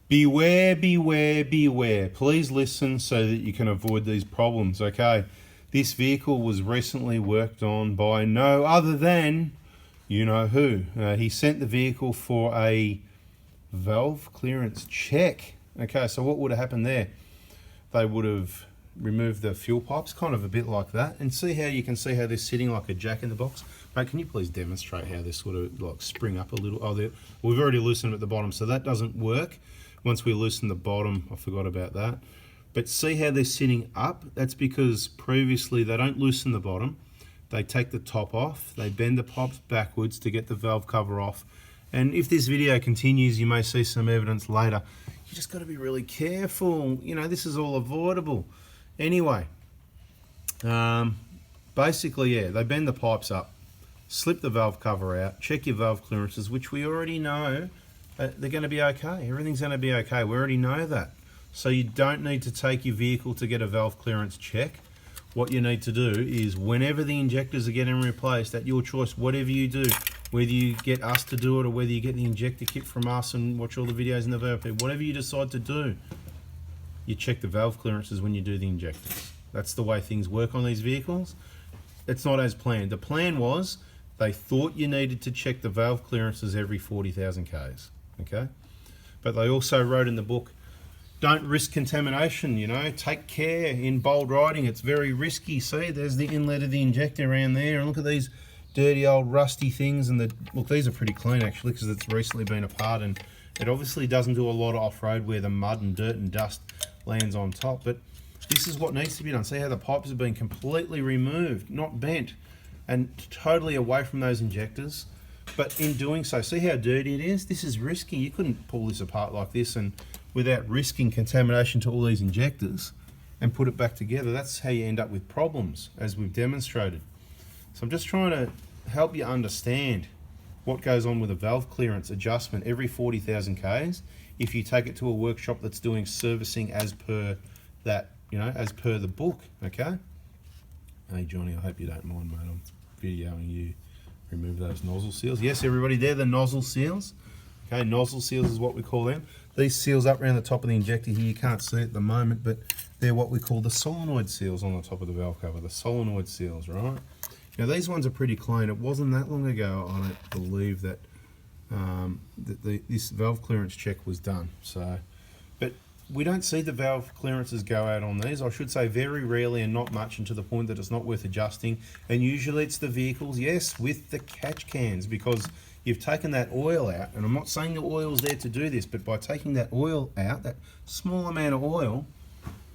Beware, beware, beware. Please listen so that you can avoid these problems, okay? This vehicle was recently worked on by no other than you know who. He sent the vehicle for a valve clearance check. Okay, so what would have happened there? They would have removed the fuel pipes, kind of a bit like that. And see how you can see how they're sitting like a jack in the box? Mate, can you please demonstrate how they sort of like spring up a little? Oh, we've already loosened them at the bottom, so that doesn't work. Once we loosen the bottom, I forgot about that. But see how they're sitting up? That's because previously they don't loosen the bottom. They take the top off, they bend the pipes backwards to get the valve cover off. And if this video continues, you may see some evidence later. You just got to be really careful. You know, this is all avoidable. Anyway, basically, yeah, they bend the pipes up, slip the valve cover out, check your valve clearances, which we already know they're going to be okay. Everything's going to be okay. We already know that. So you don't need to take your vehicle to get a valve clearance check. What you need to do is whenever the injectors are getting replaced, at your choice, whatever you do, whether you get us to do it or whether you get the injector kit from us and watch all the videos in the VLP, whatever you decide to do, you check the valve clearances when you do the injectors. That's the way things work on these vehicles. It's not as planned. The plan was they thought you needed to check the valve clearances every 40,000 Ks, okay? But they also wrote in the book, don't risk contamination, you know, take care in bold writing, it's very risky. See, there's the inlet of the injector around there, and look at these dirty old rusty things, and look, these are pretty clean actually because it's recently been apart, and it obviously doesn't do a lot of off-road where the mud and dirt and dust lands on top, but this is what needs to be done. See how the pipes have been completely removed, not bent, and totally away from those injectors. But in doing so, see how dirty it is? This is risky. You couldn't pull this apart like this and without risking contamination to all these injectors and put it back together. That's how you end up with problems, as we've demonstrated. So I'm just trying to help you understand what goes on with a valve clearance adjustment every 40,000 Ks if you take it to a workshop that's doing servicing as per that, you know, as per the book, okay? Hey Johnny, I hope you don't mind, mate. I'm videoing you remove those nozzle seals. Yes, everybody, they're the nozzle seals. Okay, nozzle seals is what we call them. These seals up around the top of the injector here, you can't see at the moment, but they're what we call the solenoid seals on the top of the valve cover, the solenoid seals, right? Now these ones are pretty clean. It wasn't that long ago, I don't believe, that this valve clearance check was done. So, but we don't see the valve clearances go out on these. I should say very rarely and not much, and to the point that it's not worth adjusting. And usually it's the vehicles, yes, with the catch cans, because you've taken that oil out, and I'm not saying the oil's there to do this, but by taking that oil out, that small amount of oil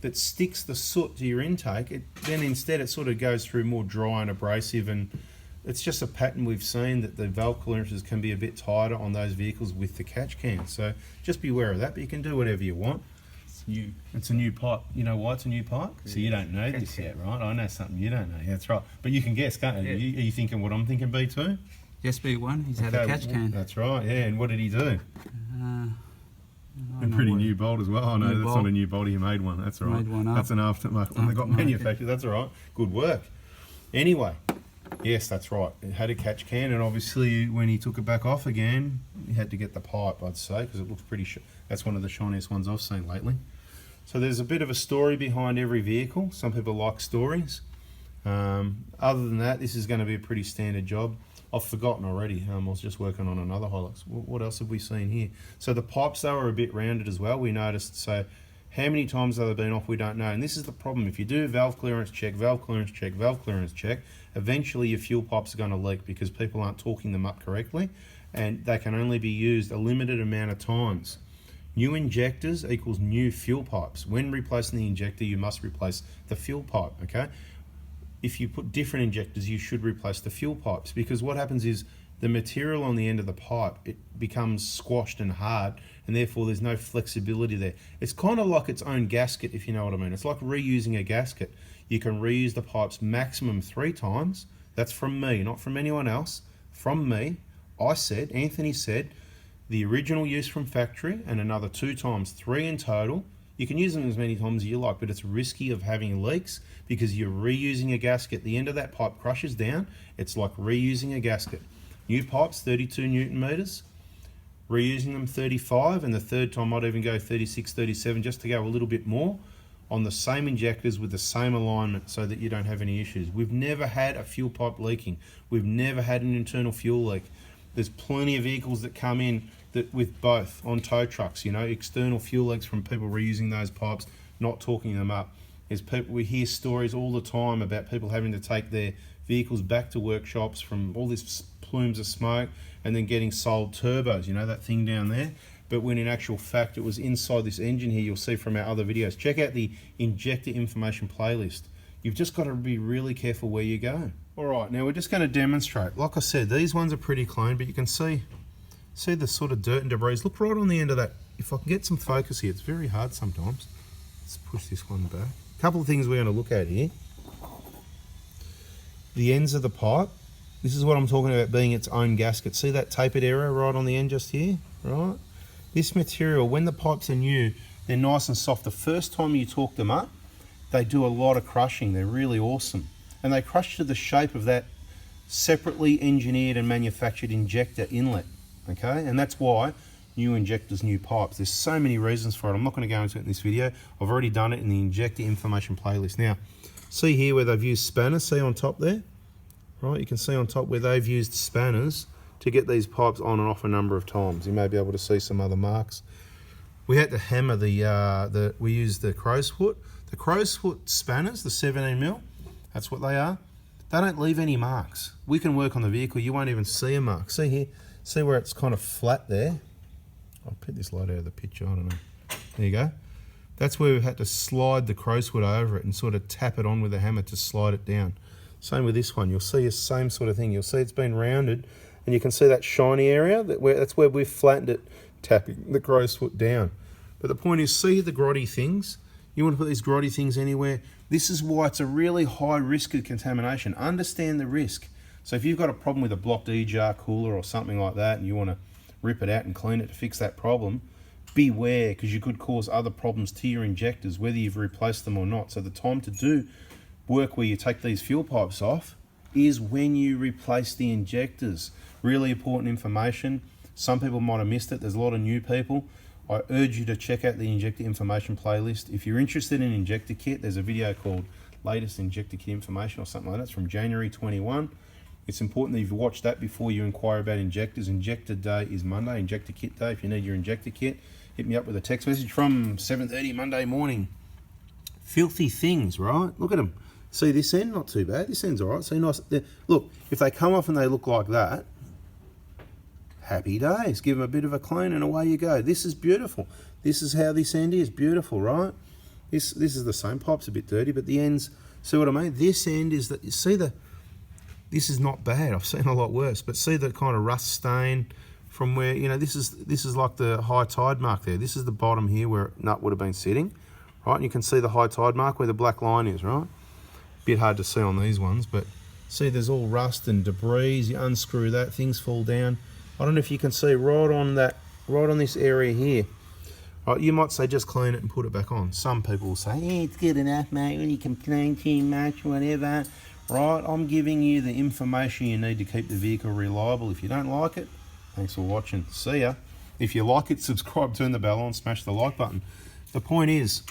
that sticks the soot to your intake, then instead it sort of goes through more dry and abrasive, and it's just a pattern we've seen that the valve clearances can be a bit tighter on those vehicles with the catch cans. So just be aware of that, but you can do whatever you want. New. It's a new pipe. You know why it's a new pipe? So you don't know this yet, right? I know something you don't know. Yeah, that's right. But you can guess, can't you? Yeah. Are you thinking what I'm thinking, B2? Yes, B1. He's had a catch can. That's right, yeah. And what did he do? A know pretty what- new bolt as well. Oh no, New that's bolt. not a new bolt. He made one. That's all right. Made one up. That's an aftermarket one. They got Aftermarket. manufactured. That's all right. Good work. Anyway, yes, that's right. It had a catch can, and obviously when he took it back off again, he had to get the pipe, I'd say, because it looks pretty. That's one of the shiniest ones I've seen lately. So there's a bit of a story behind every vehicle. Some people like stories. Other than that, this is going to be a pretty standard job. I've forgotten already. I was just working on another Hilux. What else have we seen here? So the pipes, though, are a bit rounded as well. We noticed. So how many times have they been off, we don't know. And this is the problem. If you do valve clearance check, valve clearance check, valve clearance check, eventually your fuel pipes are going to leak because people aren't torquing them up correctly, and they can only be used a limited amount of times. New injectors equals new fuel pipes. When replacing the injector, you must replace the fuel pipe, okay? If you put different injectors, you should replace the fuel pipes, because what happens is the material on the end of the pipe, it becomes squashed and hard, and therefore there's no flexibility there. It's kind of like its own gasket, if you know what I mean. It's like reusing a gasket. You can reuse the pipes maximum 3 times. That's from me, not from anyone else. From me, Anthony said, the original use from factory and another 2 times, 3 in total. You can use them as many times as you like, but it's risky of having leaks because you're reusing a gasket. The end of that pipe crushes down. It's like reusing a gasket. New pipes, 32 Newton meters. reusing them 35, and the third time I'd even go 36, 37, just to go a little bit more on the same injectors with the same alignment so that you don't have any issues. We've never had a fuel pipe leaking. We've never had an internal fuel leak. There's plenty of vehicles that come in that with both on tow trucks, you know, external fuel leaks from people reusing those pipes, not torquing them up. We hear stories all the time about people having to take their vehicles back to workshops from all this plumes of smoke and then getting sold turbos, you know, that thing down there. But when in actual fact it was inside this engine here, you'll see from our other videos. Check out the injector information playlist. You've just got to be really careful where you go. All right, now we're just going to demonstrate. Like I said, these ones are pretty clean, but you can see the sort of dirt and debris. Look right on the end of that. If I can get some focus here, it's very hard sometimes. Let's push this one back. A couple of things we're going to look at here. The ends of the pipe. This is what I'm talking about being its own gasket. See that tapered area right on the end just here, right? This material, when the pipes are new, they're nice and soft. The first time you torque them up, they do a lot of crushing. They're really awesome. And they crush to the shape of that separately engineered and manufactured injector inlet, okay? And that's why new injectors, new pipes. There's so many reasons for it. I'm not going to go into it in this video. I've already done it in the injector information playlist. Now, see here where they've used spanners, see on top there? Right, you can see on top where they've used spanners to get these pipes on and off a number of times. You may be able to see some other marks. We had to hammer we used the crow's foot. The crow's foot spanners, the 17mm, that's what they are. They don't leave any marks. We can work on the vehicle, you won't even see a mark. See here, see where it's kind of flat there? I'll put this light out of the picture, I don't know. There you go. That's where we've had to slide the crow's foot over it and sort of tap it on with a hammer to slide it down. Same with this one, you'll see the same sort of thing. You'll see it's been rounded and you can see that shiny area, that's where we've flattened it, tapping the crow's foot down. But the point is, see the grotty things? You want to put these grotty things anywhere? This is why it's a really high risk of contamination. Understand the risk. So if you've got a problem with a blocked E-jar cooler or something like that and you want to rip it out and clean it to fix that problem, beware, because you could cause other problems to your injectors, whether you've replaced them or not. So the time to do work where you take these fuel pipes off is when you replace the injectors. Really important information. Some people might have missed it. There's a lot of new people. I urge you to check out the injector information playlist. If you're interested in injector kit, there's a video called Latest Injector Kit Information or something like that. It's from January 21. It's important that you've watched that before you inquire about injectors. Injector day is Monday, injector kit day. If you need your injector kit, hit me up with a text message from 7:30 Monday morning. Filthy things, right? Look at them. See this end? Not too bad. This end's all right. See, nice. Look, if they come off and they look like that, happy days. Give them a bit of a clean and away you go. This is beautiful. This is how this end is. Beautiful, right? This is the same. Pipe's a bit dirty, but the ends, see what I mean? This end is that, you see this is not bad. I've seen a lot worse, but see the kind of rust stain from where, you know, this is like the high tide mark there. This is the bottom here where nut would have been sitting, right? And you can see the high tide mark where the black line is, right? Bit hard to see on these ones, but see there's all rust and debris. You unscrew that, things fall down. I don't know if you can see right on this area here. Right, you might say just clean it and put it back on. Some people will say, yeah, it's good enough, mate, when you complain too much, whatever. Right, I'm giving you the information you need to keep the vehicle reliable. If you don't like it, thanks for watching. See ya. If you like it, subscribe, turn the bell on, smash the like button. The point is,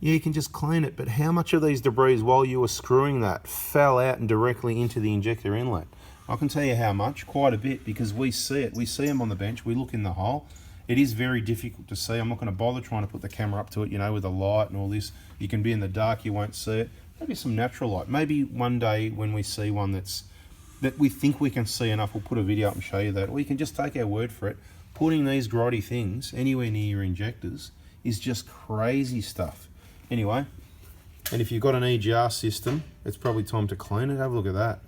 yeah, you can just clean it, but how much of these debris while you were screwing that fell out and directly into the injector inlet? I can tell you how much, quite a bit, because we see it. We see them on the bench, we look in the hole. It is very difficult to see. I'm not going to bother trying to put the camera up to it, you know, with a light and all this. You can be in the dark, you won't see it. Maybe some natural light. Maybe one day when we see one that we think we can see enough, we'll put a video up and show you that. Or you can just take our word for it. Putting these grotty things anywhere near your injectors is just crazy stuff. Anyway, and if you've got an EGR system, it's probably time to clean it. Have a look at that.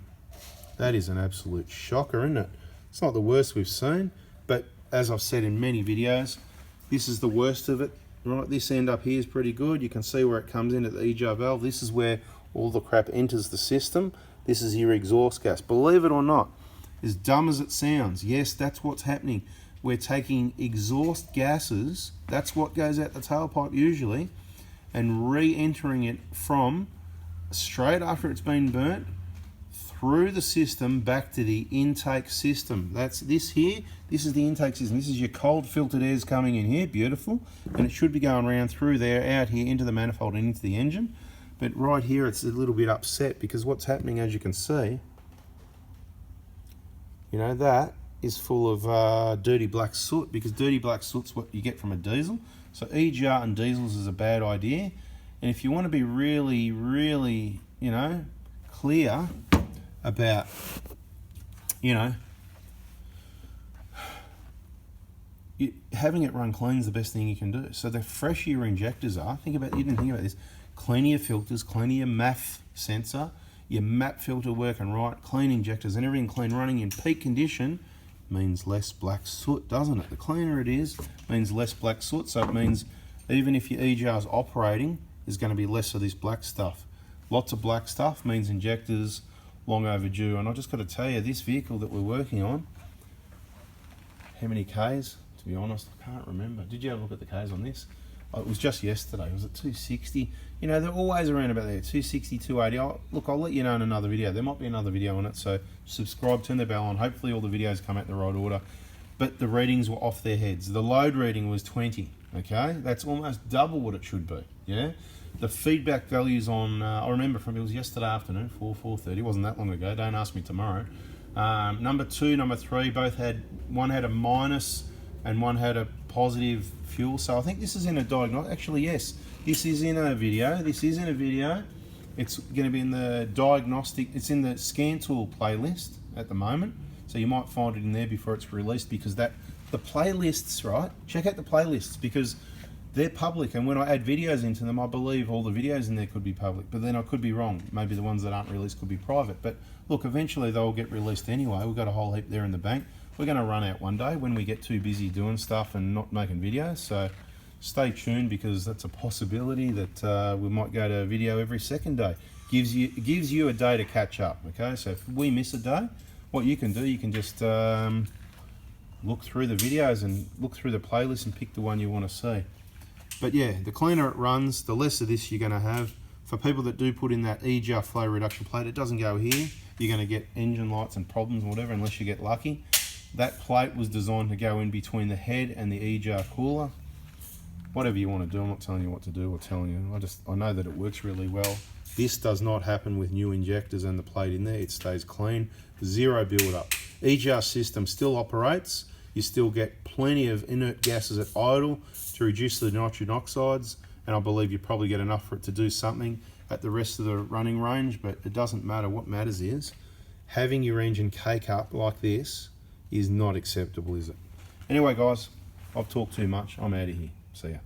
That is an absolute shocker, isn't it? It's not the worst we've seen, but as I've said in many videos, this is the worst of it. Right, this end up here is pretty good. You can see where it comes in at the EGR valve. This is where all the crap enters the system. This is your exhaust gas. Believe it or not, as dumb as it sounds, yes, that's what's happening. We're taking exhaust gases, that's what goes out the tailpipe usually, and re-entering it from straight after it's been burnt through the system back to the intake system. That's this here. This is the intake system. This is your cold filtered airs coming in here, beautiful. And it should be going around through there, out here, into the manifold and into the engine. But right here, it's a little bit upset because what's happening, as you can see, you know, that is full of dirty black soot, because dirty black soot's what you get from a diesel. So EGR and diesels is a bad idea. And if you want to be really, really, you know, clear about, you know, having it run clean is the best thing you can do. So the fresher your injectors are, you didn't think about this, cleaner your filters, cleaner your MAF sensor, your MAP filter working right, clean injectors and everything clean, running in peak condition, means less black soot, doesn't it? The cleaner it is, means less black soot, so it means even if your EGR is operating, there's going to be less of this black stuff. Lots of black stuff means injectors long overdue. And I just got to tell you, this vehicle that we're working on, how many Ks? To be honest, I can't remember. Did you have a look at the Ks on this? Oh, it was just yesterday. Was it 260? You know, they're always around about there, 260, 280. Look, I'll let you know in another video. There might be another video on it, so subscribe, turn the bell on. Hopefully all the videos come out in the right order. But the readings were off their heads. The load reading was 20, okay? That's almost double what it should be, yeah? The feedback values on, I remember from, it was yesterday afternoon, 4:30, wasn't that long ago, don't ask me tomorrow. Number 2, number 3, both had, one had a minus and one had a positive fuel. So I think this is in a diagnostic, actually yes, this is in a video, It's going to be in the diagnostic, it's in the Scan Tool playlist at the moment. So you might find it in there before it's released, because the playlists, right, check out the playlists, because they're public, and when I add videos into them, I believe all the videos in there could be public, but then I could be wrong. Maybe the ones that aren't released could be private. But look, eventually they'll get released anyway. We've got a whole heap there in the bank. We're going to run out one day when we get too busy doing stuff and not making videos. So stay tuned, because that's a possibility that we might go to video every second day. Gives you a day to catch up, okay? So if we miss a day, what you can do, you can just look through the videos and look through the playlist and pick the one you want to see. But yeah, the cleaner it runs, the less of this you're going to have. For people that do put in that EGR flow reduction plate, it doesn't go here. You're going to get engine lights and problems and whatever, unless you get lucky. That plate was designed to go in between the head and the EGR cooler. Whatever you want to do, I'm not telling you what to do or telling you. I know that it works really well. This does not happen with new injectors and the plate in there. It stays clean, zero build-up. EGR system still operates. You still get plenty of inert gases at idle to reduce the nitrogen oxides, and I believe you probably get enough for it to do something at the rest of the running range, but it doesn't matter. What matters is having your engine cake up like this is not acceptable, is it? Anyway, guys, I've talked too much. I'm out of here. See ya.